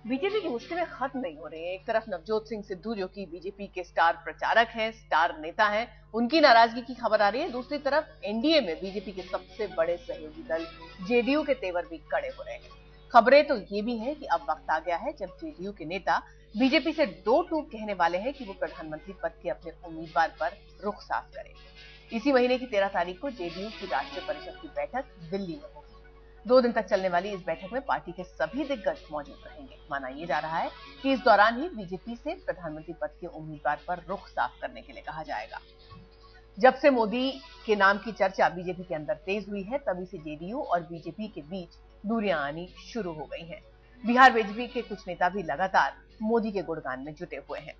BJP की मुश्किलें खत्म नहीं हो रही हैं। एक तरफ नवजोत सिंह सिद्धू जो कि बीजेपी के स्टार प्रचारक हैं, स्टार नेता हैं, उनकी नाराजगी की खबर आ रही है। दूसरी तरफ एनडीए में बीजेपी के सबसे बड़े सहयोगी दल जेडीयू के तेवर भी कड़े हो रहे हैं। खबरें तो ये भी हैं कि अब वक्त आ गया है जब जेडीयू के नेता बीजेपी से दो टूक कहने वाले हैं कि वो प्रधानमंत्री पद के अपने उम्मीदवार पर रुख साफ करें। इसी महीने की 13 तारीख को जेडीयू की राष्ट्रीय परिषद की बैठक दिल्ली में होगी। 2 दिन तक चलने वाली इस बैठक में पार्टी के सभी दिग्गज मौजूद रहेंगे। माना यह जा रहा है कि इस दौरान ही बीजेपी से प्रधानमंत्री पद के उम्मीदवार पर रुख साफ करने के लिए कहा जाएगा। जब से मोदी के नाम की चर्चा बीजेपी के अंदर तेज हुई है, तभी से जेडीयू और बीजेपी के बीच दूरियां आनी शुरू हो गई हैं। बिहार बीजेपी के कुछ नेता भी लगातार मोदी के गुणगान में जुटे हुए हैं।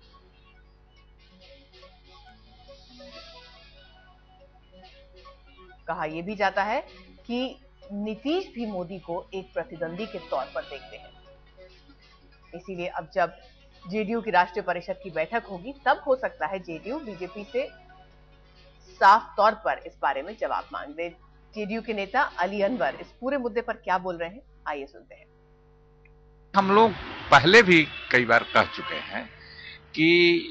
कहा यह भी जाता है कि नीतीश भी मोदी को एक प्रतिद्वंदी के तौर पर देखते हैं। इसीलिए अब जब जेडीयू की राष्ट्रीय परिषद की बैठक होगी, तब हो सकता है जेडीयू बीजेपी से साफ तौर पर इस बारे में जवाब मांग दे। जेडीयू के नेता अली अनवर इस पूरे मुद्दे पर क्या बोल रहे हैं, आइए सुनते हैं। हम लोग पहले भी कई बार कह चुके हैं कि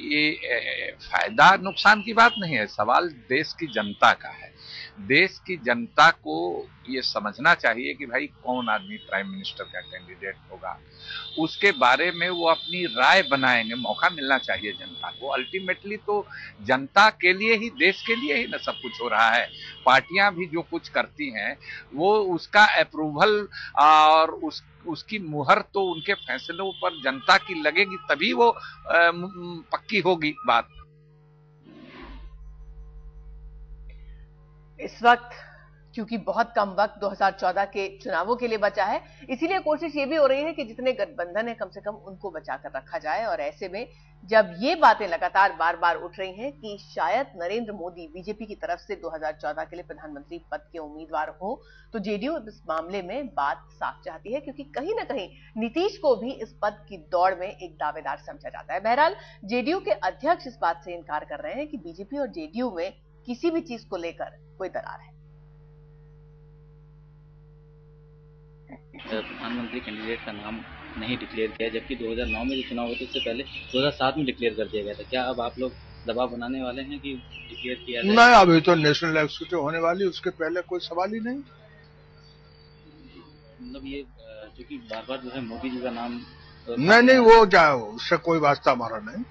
ये फायदा नुकसान की बात नहीं है, सवाल देश की जनता का है। देश की जनता को ये समझना चाहिए कि भाई कौन आदमी प्राइम मिनिस्टर का कैंडिडेट होगा, उसके बारे में वो अपनी राय बनाएंगे। मौका मिलना चाहिए जनता को। अल्टीमेटली तो जनता के लिए ही, देश के लिए ही ना सब कुछ हो रहा है। पार्टियां भी जो कुछ करती हैं वो उसका अप्रूवल और उसकी मुहर तो उनके फैसलों पर जनता की लगेगी, तभी वो पक्की होगी बात। इस वक्त क्योंकि बहुत कम वक्त 2014 के चुनावों के लिए बचा है, इसीलिए कोशिश ये भी हो रही है कि जितने गठबंधन है कम से कम उनको बचाकर रखा जाए। और ऐसे में जब ये बातें लगातार बार बार उठ रही हैं कि शायद नरेंद्र मोदी बीजेपी की तरफ से 2014 के लिए प्रधानमंत्री पद के उम्मीदवार हो, तो जेडीयू इस मामले में बात साफ चाहती है, क्योंकि कहीं ना कहीं नीतीश को भी इस पद की दौड़ में एक दावेदार समझा जाता है। बहरहाल जेडीयू के अध्यक्ष इस बात से इनकार कर रहे हैं कि बीजेपी और जेडीयू में किसी भी चीज को लेकर कोई दरार है। प्रधानमंत्री कैंडिडेट का नाम नहीं डिक्लेयर किया, जबकि 2009 में जो चुनाव हुए थे उससे पहले 2007 में डिक्लेयर कर दिया गया था। क्या अब आप लोग दबाव बनाने वाले हैं कि डिक्लेयर किया जाए? नहीं, अभी तो नेशनल एग्जीक्यूटिव होने वाली, उसके पहले कोई सवाल ही नहीं। मतलब ये क्योंकि बार बार जो है मोदी जी का नाम नहीं, वो क्या, उससे कोई वास्ता हमारा नहीं।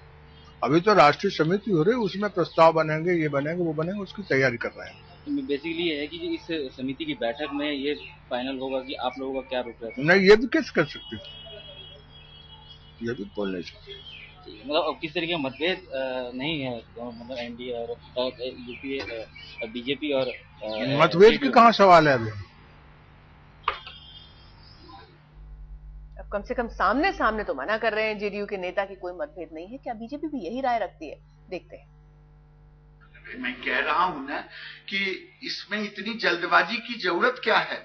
अभी तो राष्ट्रीय समिति हो रही, उसमें प्रस्ताव बनेंगे, ये बनेंगे वो बनेंगे, उसकी तैयारी कर रहे हैं। बेसिकली ये है कि इस समिति की बैठक में ये फाइनल होगा कि आप लोगों का क्या रुख है। नहीं, ये भी कैसे कर सकते, ये भी बोल नहीं सकते। मतलब किस तरीके का मतभेद नहीं है, मतलब एनडीए और यूपीए, बीजेपी और मतभेद की कहाँ सवाल है अभी। अब कम से कम सामने सामने तो मना कर रहे हैं जेडीयू के नेता कि कोई मतभेद नहीं है। क्या बीजेपी भी यही राय रखती है, देखते हैं। मैं कह रहा हूं ना कि इसमें इतनी जल्दबाजी की जरूरत क्या है।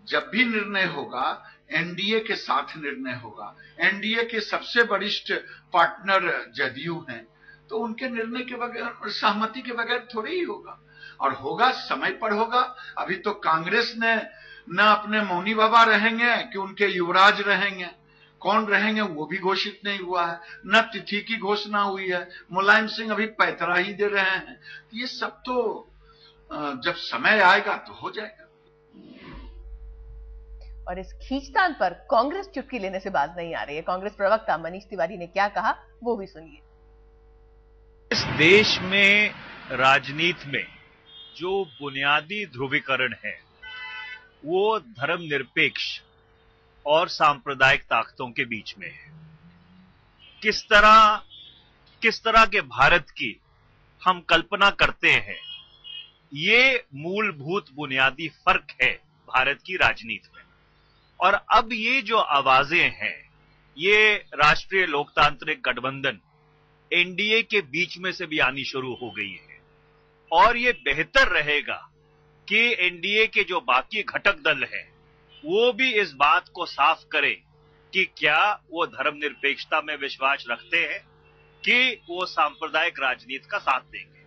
जब भी निर्णय होगा एनडीए के साथ निर्णय होगा। एनडीए के सबसे वरिष्ठ पार्टनर जदयू हैं, तो उनके निर्णय के बगैर, सहमति के बगैर थोड़ी ही होगा। और होगा समय पर होगा। अभी तो कांग्रेस ने न अपने मौनी बाबा रहेंगे कि उनके युवराज रहेंगे, कौन रहेंगे वो भी घोषित नहीं हुआ है, न तिथि की घोषणा हुई है। मुलायम सिंह अभी पैतरा ही दे रहे हैं। ये सब तो जब समय आएगा तो हो जाएगा। और इस खींचतान पर कांग्रेस चुटकी लेने से बाज नहीं आ रही है। कांग्रेस प्रवक्ता मनीष तिवारी ने क्या कहा, वो भी सुनिए। इस देश में राजनीति में जो बुनियादी ध्रुवीकरण है वो धर्मनिरपेक्ष और सांप्रदायिक ताकतों के बीच में है। किस तरह के भारत की हम कल्पना करते हैं, ये मूलभूत बुनियादी फर्क है भारत की राजनीति में। और अब ये जो आवाजें हैं, ये राष्ट्रीय लोकतांत्रिक गठबंधन एनडीए के बीच में से भी आनी शुरू हो गई है। और ये बेहतर रहेगा कि एनडीए के जो बाकी घटक दल हैं वो भी इस बात को साफ करें कि क्या वो धर्मनिरपेक्षता में विश्वास रखते हैं कि वो सांप्रदायिक राजनीति का साथ देंगे।